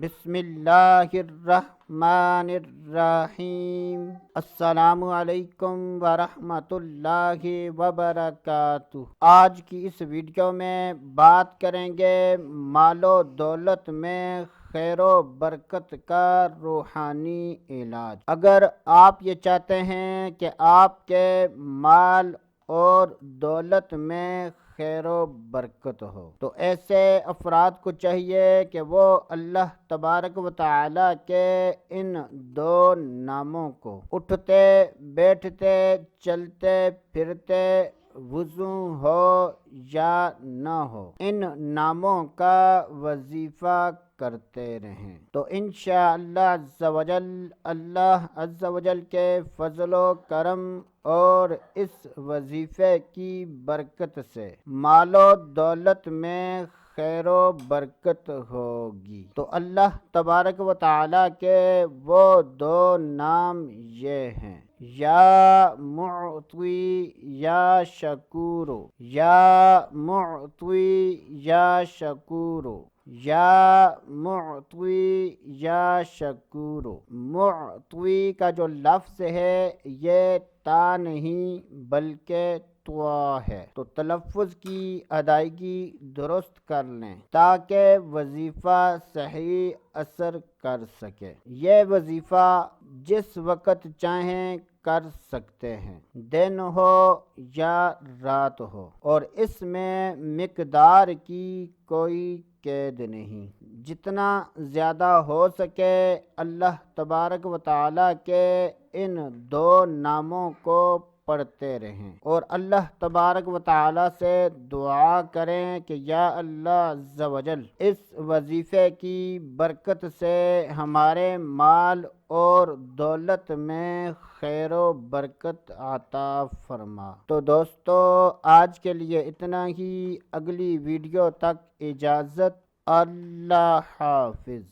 بسم اللہ الرحمن الرحیم۔ السلام علیکم ورحمۃ اللہ وبرکاتہ۔ آج کی اس ویڈیو میں بات کریں گے مال و دولت میں خیر و برکت کا روحانی علاج۔ اگر آپ یہ چاہتے ہیں کہ آپ کے مال اور دولت میں خیر و برکت ہو تو ایسے افراد کو چاہیے کہ وہ اللہ تبارک و تعالی کے ان دو ناموں کو اٹھتے بیٹھتے چلتے پھرتے وضو ہو یا نہ ہو ان ناموں کا وظیفہ کرتے رہیں تو انشاءاللہ اللہ عز و جل کے فضل و کرم اور اس وظیفے کی برکت سے مال و دولت میں خیر و برکت ہوگی۔ تو اللہ تبارک و تعالی کے وہ دو نام یہ ہیں: یا معطی یا شکور، یا معطی یا شکور، یا معطی یا شکور۔ معطی کا جو لفظ ہے یہ تا نہیں بلکہ طوا ہے، تو تلفظ کی ادائیگی درست کر لیں تاکہ وظیفہ صحیح اثر کر سکے۔ یہ وظیفہ جس وقت چاہیں کر سکتے ہیں، دن ہو یا رات ہو، اور اس میں مقدار کی کوئی قید نہیں۔ جتنا زیادہ ہو سکے اللہ تبارک و تعالی کے ان دو ناموں کو پڑھتے رہیں اور اللہ تبارک و تعالی سے دعا کریں کہ یا اللہ عز و جل اس وظیفے کی برکت سے ہمارے مال اور دولت میں خیر و برکت عطا فرما۔ تو دوستو آج کے لیے اتنا ہی، اگلی ویڈیو تک اجازت، اللہ حافظ۔